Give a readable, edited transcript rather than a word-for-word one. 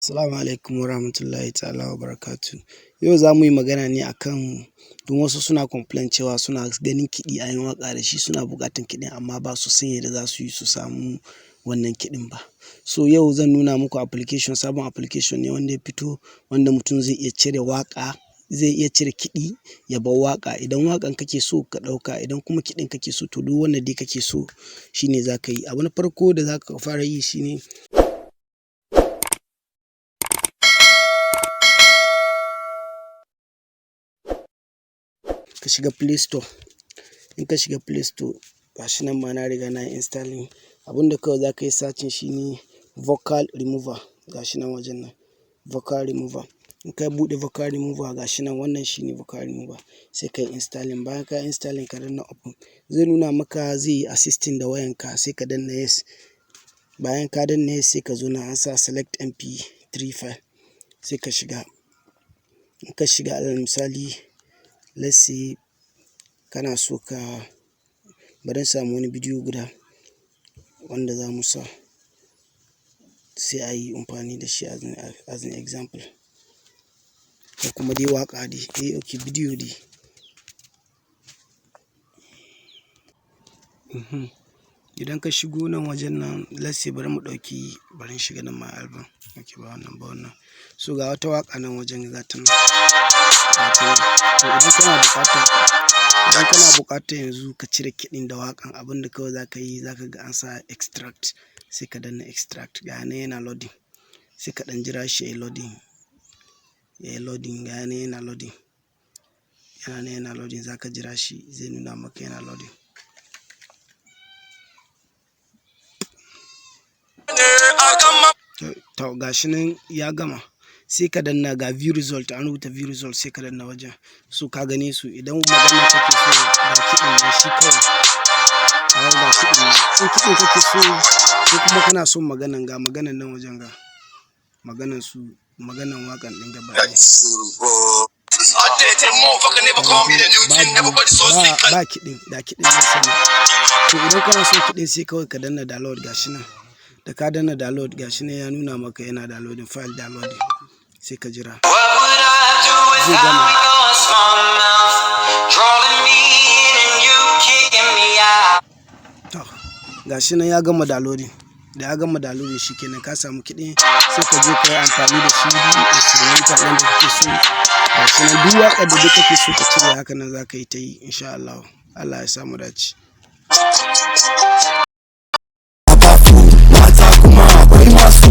Assalamu alaikum warahmatullahi ta'ala wa barakatu. Yau za mu yi magana ne akan don wasu suna complain cewa suna ganin kiɗi a yin waƙa da shi, suna buƙatan kiɗin amma ba su san yadda za su yi su samu wannan kiɗin ba. So yau zan nuna muku application, sabon application ne wanda ya fito wanda mutum zai iya cire waƙa, zai iya cire kiɗi ya bar waƙa. Idan waƙan kake so ka ɗauka, idan kuma kiɗin kake so to duk wanda dai kake so shine za ka yi. Abu na farko da za ka fara yi shine ka shiga Play Store. In ka shiga Play Store, gashi nan ma na riga na installing. Abinda kawai za ka yi searching shine vocal remover, gashi nan wajen nan vocal remover. In ka buɗe vocal remover gashi nan, wannan shine vocal remover, sai ka yi installing. Bayan ka installing ka danna open, zai nuna maka zai yi assisting da wayanka, sai ka danna yes. Bayan ka danna yes sai ka zo na ansa select mp3 file, sai ka shiga. In ka shiga alal misali, let's say kana so ka bari samu wani bidiyo guda wanda za mu sa sai a yi amfani da shi as an example, ko kuma dai waƙa dai okay bidiyo dai. Idan ka shigo nan wajen nan, let's say bari mu ɗauki, bari in shiga nan my album, okay ba wannan. So ga wata waƙa nan wajen za ta nan. To idan kana buƙata yanzu ka cire kiɗin da waƙan, abin da kawai za ka yi, za ka ga an sa extract, sai ka danna extract. Ga yana yana loading, sai ka ɗan jira shi ya yi loading, ga yana yana loading, za ka jira shi zai nuna maka yana loading. To gashi nan ya gama, sai ka danna ga view result, an rubuta view result, sai ka danna wajen. So ka gane su. Idan magana kake so ga kiɗin ne shi kawai, ga kiɗin ne. In kiɗin kake so ko kuma kana son maganan, ga maganan nan wajen, ga maganan su, maganan waƙan ɗin gaba ɗaya. Ba kiɗin, da kiɗin zai sani. To idan kana son kiɗin sai kawai ka danna download, gashi nan. Da ka danna download gashi nan ya nuna maka yana downloading, file downloading, sai ka jira zai gama. To gashi nan ya gama downloading. Da ya gama downloading shi kenan ka samu kiɗi, sai ka je ka yi amfani da shi instrumental ɗin da kake so. Gashi nan duk waƙar da duk kake so ka cire, haka nan za ka yi ta yi insha Allah. Allah ya samu dace. Mata kuma akwai masu